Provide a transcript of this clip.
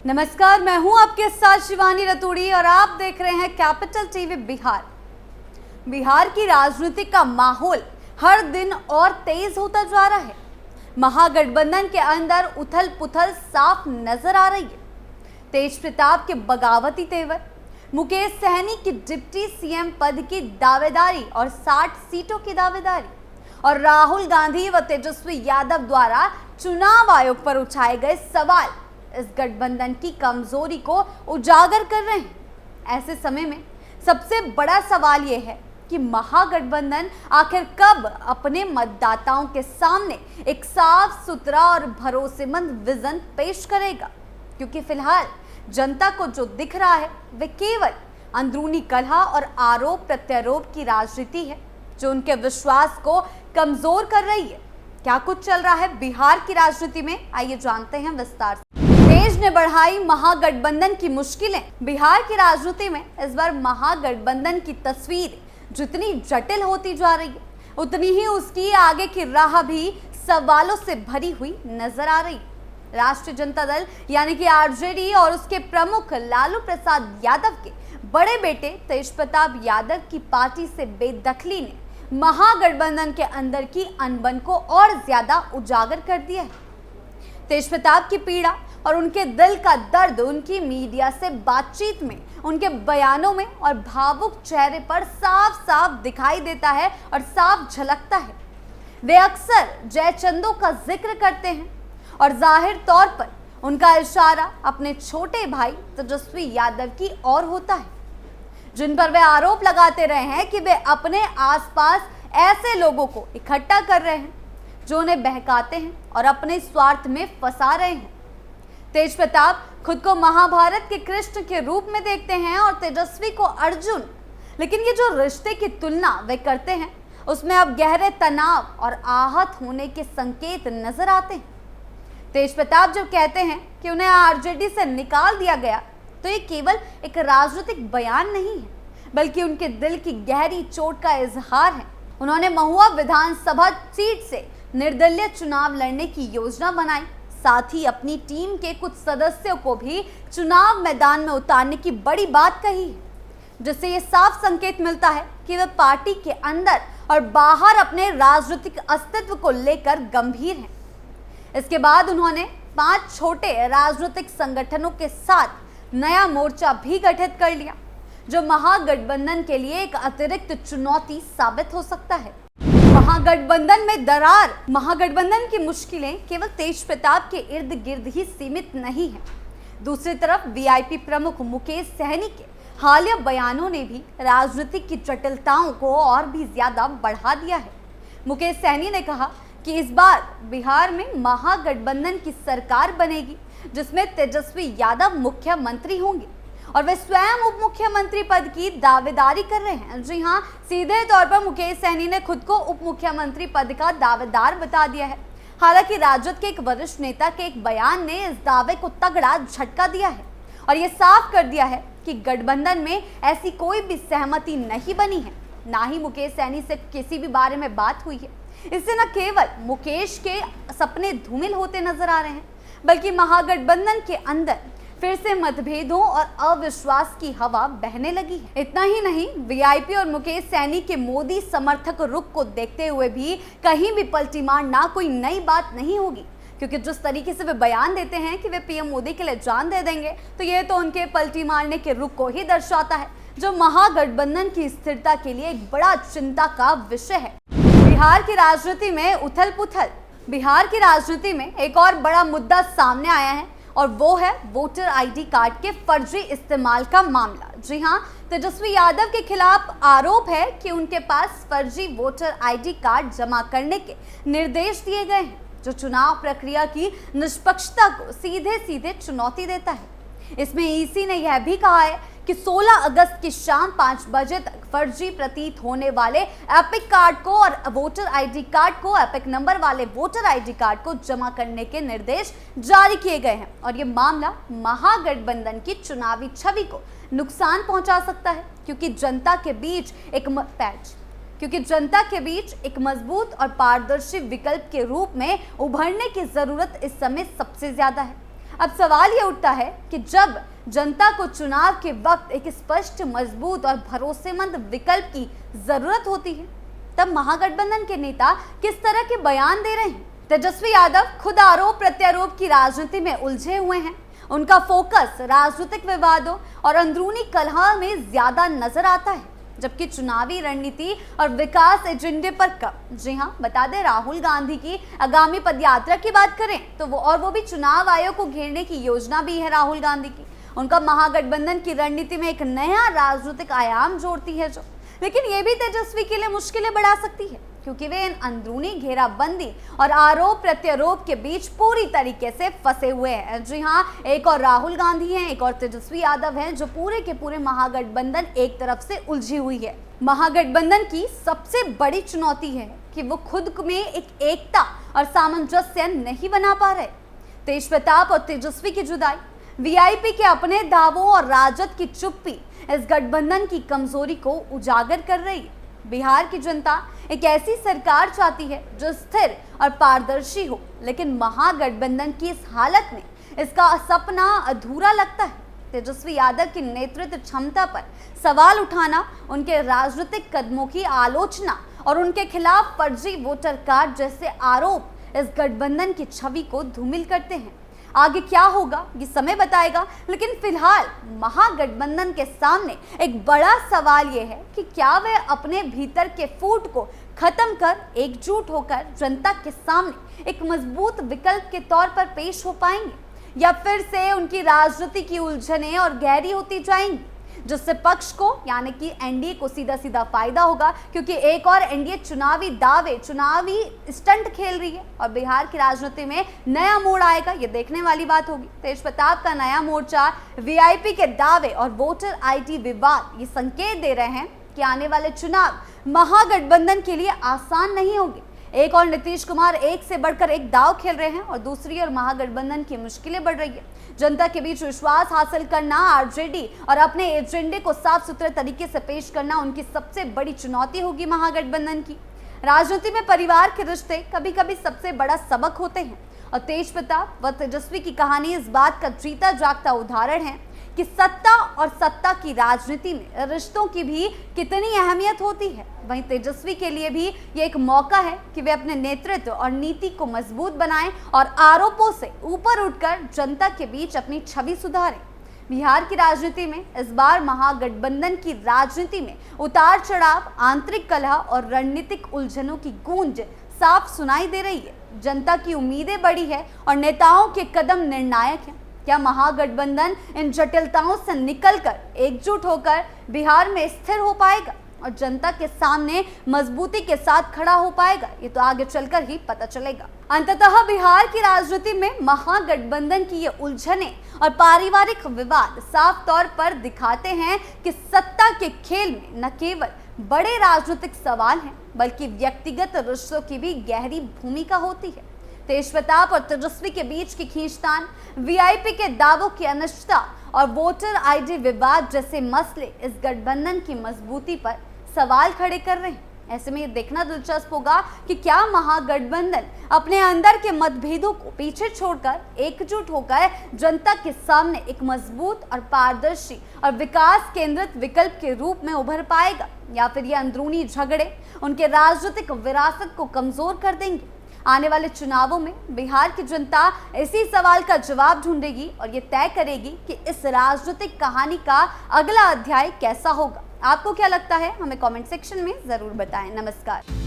नमस्कार, मैं हूं आपके साथ शिवानी रतूड़ी और आप देख रहे हैं कैपिटल टीवी बिहार। बिहार की राजनीति का माहौल हर दिन और तेज होता जा रहा है। महागठबंधन के अंदर उथल पुथल साफ नजर आ रही है। तेज प्रताप के बगावती तेवर, मुकेश सहनी की डिप्टी सीएम पद की दावेदारी और 60 सीटों की दावेदारी और राहुल गांधी व तेजस्वी यादव द्वारा चुनाव आयोग पर उठाए गए सवाल इस गठबंधन की कमजोरी को उजागर कर रहे हैं। ऐसे समय में सबसे बड़ा सवाल यह है कि महागठबंधन आखिर कब अपने मतदाताओं के सामने एक साफ सुथरा और भरोसेमंद विजन पेश करेगा, क्योंकि फिलहाल जनता को जो दिख रहा है वे केवल अंदरूनी कलह और आरोप प्रत्यारोप की राजनीति है, जो उनके विश्वास को कमजोर कर रही है। क्या कुछ चल रहा है बिहार की राजनीति में, आइए जानते हैं विस्तार से। तेज ने बढ़ाई महागठबंधन की मुश्किलें। बिहार की राजनीति में इस बार महागठबंधन की तस्वीर जितनी जटिल होती जा रही है, उतनी ही उसकी आगे की राह भी सवालों से भरी हुई नजर आ रही है। राष्ट्रीय जनता दल यानी कि आरजेडी और उसके प्रमुख लालू प्रसाद यादव के बड़े बेटे तेज प्रताप यादव की पार्टी से बेदखली ने महागठबंधन के अंदर की अनबन को और ज्यादा उजागर कर दिया है। तेज प्रताप की पीड़ा और उनके दिल का दर्द उनकी मीडिया से बातचीत में, उनके बयानों में और भावुक चेहरे पर साफ साफ दिखाई देता है और साफ झलकता है। वे अक्सर जयचंदों का जिक्र करते हैं और जाहिर तौर पर उनका इशारा अपने छोटे भाई तेजस्वी यादव की ओर होता है, जिन पर वे आरोप लगाते रहे हैं कि वे अपने आसपास ऐसे लोगों को इकट्ठा कर रहे हैं जो उन्हें बहकाते हैं और अपने स्वार्थ में फंसा रहे हैं। तेज प्रताप खुद को महाभारत के कृष्ण के रूप में देखते हैं और तेजस्वी को अर्जुन, लेकिन ये जो रिश्ते की तुलना वे करते हैं उसमें अब गहरे तनाव और आहत होने के संकेत नजर आते हैं। तेज प्रताप जब कहते हैं कि उन्हें आरजेडी से निकाल दिया गया, तो ये केवल एक राजनीतिक बयान नहीं है, बल्कि उनके दिल की गहरी चोट का इजहार है। उन्होंने महुआ विधानसभा सीट से निर्दलीय चुनाव लड़ने की योजना बनाई, साथ ही अपनी टीम के कुछ सदस्यों को भी चुनाव मैदान में उतारने की बड़ी बात कही है, जिससे ये साफ संकेत मिलता है कि वे पार्टी के अंदर और बाहर अपने राजनीतिक अस्तित्व को लेकर गंभीर हैं। इसके बाद उन्होंने 5 छोटे राजनीतिक संगठनों के साथ नया मोर्चा भी गठित कर लिया, जो महागठबंधन के लिए एक अतिरिक्त चुनौती साबित हो सकता है। महागठबंधन में दरार, महागठबंधन की मुश्किलें केवल तेज प्रताप के इर्द गिर्द ही सीमित नहीं है। दूसरी तरफ वीआईपी प्रमुख मुकेश सहनी के हालिया बयानों ने भी राजनीतिक की जटिलताओं को और भी ज्यादा बढ़ा दिया है। मुकेश सहनी ने कहा कि इस बार बिहार में महागठबंधन की सरकार बनेगी, जिसमें तेजस्वी यादव मुख्यमंत्री होंगे और वे स्वयं उप मुख्यमंत्री पद की दावेदारी कर रहे हैं। जी हाँ, सीधे तौर पर मुकेश सहनी ने खुद को उप मुख्यमंत्री पद का दावेदार बता दिया है। हालांकि राजद के एक वरिष्ठ नेता के एक बयान ने इस दावे को तगड़ा झटका दिया है और ये साफ कर दिया है कि गठबंधन में ऐसी कोई भी सहमति नहीं बनी है, ना ही मुकेश सहनी से किसी भी बारे में बात हुई है। इससे न केवल मुकेश के सपने धूमिल होते नजर आ रहे हैं, बल्कि महागठबंधन के अंदर फिर से मतभेदों और अविश्वास की हवा बहने लगी है। इतना ही नहीं, वीआईपी और मुकेश सहनी के मोदी समर्थक रुख को देखते हुए भी कहीं भी पलटी मारना कोई नई बात नहीं होगी, क्योंकि जिस तरीके से वे बयान देते हैं कि वे पीएम मोदी के लिए जान दे देंगे, तो ये तो उनके पलटी मारने के रुख को ही दर्शाता है, जो महागठबंधन की स्थिरता के लिए एक बड़ा चिंता का विषय है। बिहार की राजनीति में उथल पुथल। बिहार की राजनीति में एक और बड़ा मुद्दा सामने आया है और वो है वोटर आईडी कार्ड के फर्जी इस्तेमाल का मामला। जी हाँ, तेजस्वी यादव के खिलाफ आरोप है कि उनके पास फर्जी वोटर आईडी कार्ड जमा करने के निर्देश दिए गए हैं, जो चुनाव प्रक्रिया की निष्पक्षता को सीधे सीधे चुनौती देता है। इसमें ईसी ने यह भी कहा है कि 16 अगस्त की शाम 5 बजे तक फर्जी प्रतीत होने वाले एपिक कार्ड को और वोटर आईडी कार्ड को, एपिक नंबर वाले वोटर आईडी कार्ड को जमा करने के निर्देश जारी किए गए हैं और ये मामला महागठबंधन की चुनावी छवि को नुकसान पहुंचा सकता है, क्योंकि जनता के बीच एक मजबूत और पारदर्शी विकल्प के रूप में उभरने की जरूरत इस समय सबसे ज्यादा है। अब सवाल ये उठता है कि जब जनता को चुनाव के वक्त एक स्पष्ट, मजबूत और भरोसेमंद विकल्प की जरूरत होती है, तब महागठबंधन के नेता किस तरह के बयान दे रहे हैं। तेजस्वी यादव खुद आरोप प्रत्यारोप की राजनीति में उलझे हुए हैं। उनका फोकस राजनीतिक विवादों और अंदरूनी कलह में ज्यादा नजर आता है, जबकि चुनावी रणनीति और विकास एजेंडे पर कम। जी हाँ, बता दें, राहुल गांधी की आगामी पदयात्रा की बात करें तो वो भी चुनाव आयोग को घेरने की योजना भी है राहुल गांधी की। उनका महागठबंधन की रणनीति में एक नया राजनीतिक आयाम जोड़ती है, जो लेकिन ये भी तेजस्वी के लिए मुश्किलें बढ़ा सकती है, क्योंकि वे इन अंदरूनी घेराबंदी और आरोप प्रत्यारोप के बीच पूरी तरीके से फंसे हुए हैं। जी हाँ, एक और राहुल गांधी हैं, एक और तेजस्वी यादव हैं, जो पूरे के पूरे महागठबंधन एक तरफ से उलझी हुई है। महागठबंधन की सबसे बड़ी चुनौती है कि वो खुद में एक एकता और सामंजस्य नहीं बना पा रहे। तेज प्रताप और तेजस्वी की जुदाई, वीआईपी के अपने दावों और राजद की चुप्पी इस गठबंधन की कमजोरी को उजागर कर रही है। बिहार की जनता एक ऐसी सरकार चाहती है जो स्थिर और पारदर्शी हो, लेकिन महागठबंधन की इस हालत में इसका सपना अधूरा लगता है। तेजस्वी यादव की नेतृत्व क्षमता पर सवाल उठाना, उनके राजनीतिक कदमों की आलोचना और उनके खिलाफ फर्जी वोटर कार्ड जैसे आरोप इस गठबंधन की छवि को धूमिल करते हैं। आगे क्या होगा ये समय बताएगा, लेकिन फिलहाल महागठबंधन के सामने एक बड़ा सवाल ये है कि क्या वे अपने भीतर के फूट को खत्म कर एकजुट होकर जनता के सामने एक मजबूत विकल्प के तौर पर पेश हो पाएंगे, या फिर से उनकी राजनीति की उलझनें और गहरी होती जाएंगी, जिससे पक्ष को यानी कि एनडीए को सीधा सीधा फायदा होगा, क्योंकि एक और एनडीए चुनावी दावे, चुनावी स्टंट खेल रही है और बिहार की राजनीति में नया मोड़ आएगा, ये देखने वाली बात होगी। तेज प्रताप का नया मोर्चा, वीआईपी के दावे और वोटर आईडी विवाद ये संकेत दे रहे हैं कि आने वाले चुनाव महागठबंधन के लिए आसान नहीं होंगे। एक और नीतीश कुमार एक से बढ़कर एक दाव खेल रहे हैं और दूसरी ओर महागठबंधन की मुश्किलें बढ़ रही है। जनता के बीच विश्वास हासिल करना, आरजेडी और अपने एजेंडे को साफ सुथरे तरीके से पेश करना उनकी सबसे बड़ी चुनौती होगी महागठबंधन की। राजनीति में परिवार के रिश्ते कभी कभी सबसे बड़ा सबक होते हैं और तेज प्रताप व तेजस्वी की कहानी इस बात का जीता जागता उदाहरण है कि सत्ता और सत्ता की राजनीति में रिश्तों की भी कितनी अहमियत होती है। वहीं तेजस्वी के लिए भी ये एक मौका है कि वे अपने नेतृत्व और नीति को मजबूत बनाएं और आरोपों से ऊपर उठकर जनता के बीच अपनी छवि सुधारें। बिहार की राजनीति में इस बार महागठबंधन की राजनीति में उतार चढ़ाव, आंतरिक कलह और रणनीतिक उलझनों की गूंज साफ सुनाई दे रही है। जनता की उम्मीदें बड़ी है और नेताओं के कदम निर्णायक हैं। क्या महागठबंधन इन जटिलताओं से निकलकर एकजुट होकर बिहार में स्थिर हो पाएगा और जनता के सामने मजबूती के साथ खड़ा हो पाएगा? ये तो आगे चलकर ही पता चलेगा। अंततः बिहार की राजनीति में महागठबंधन की ये उलझनें और पारिवारिक विवाद साफ तौर पर दिखाते हैं कि सत्ता के खेल में न केवल बड़े राजनीतिक सवाल हैं, बल्कि व्यक्तिगत रिश्तों की भी गहरी भूमिका होती है। तेज प्रताप और तेजस्वी के बीच की खींचतान, वीआईपी के दावों की अनिश्चितता और वोटर आईडी विवाद जैसे मसले इस गठबंधन की मजबूती पर सवाल खड़े कर रहे हैं। ऐसे में ये देखना दिलचस्प होगा कि क्या महागठबंधन अपने अंदर के मतभेदों को पीछे छोड़कर एकजुट होकर जनता के सामने एक मजबूत और पारदर्शी और विकास केंद्रित विकल्प के रूप में उभर पाएगा, या फिर ये अंदरूनी झगड़े उनके राजनीतिक विरासत को कमजोर कर देंगे। आने वाले चुनावों में बिहार की जनता इसी सवाल का जवाब ढूंढेगी और ये तय करेगी कि इस राजनीतिक कहानी का अगला अध्याय कैसा होगा। आपको क्या लगता है? हमें कमेंट सेक्शन में जरूर बताएं। नमस्कार।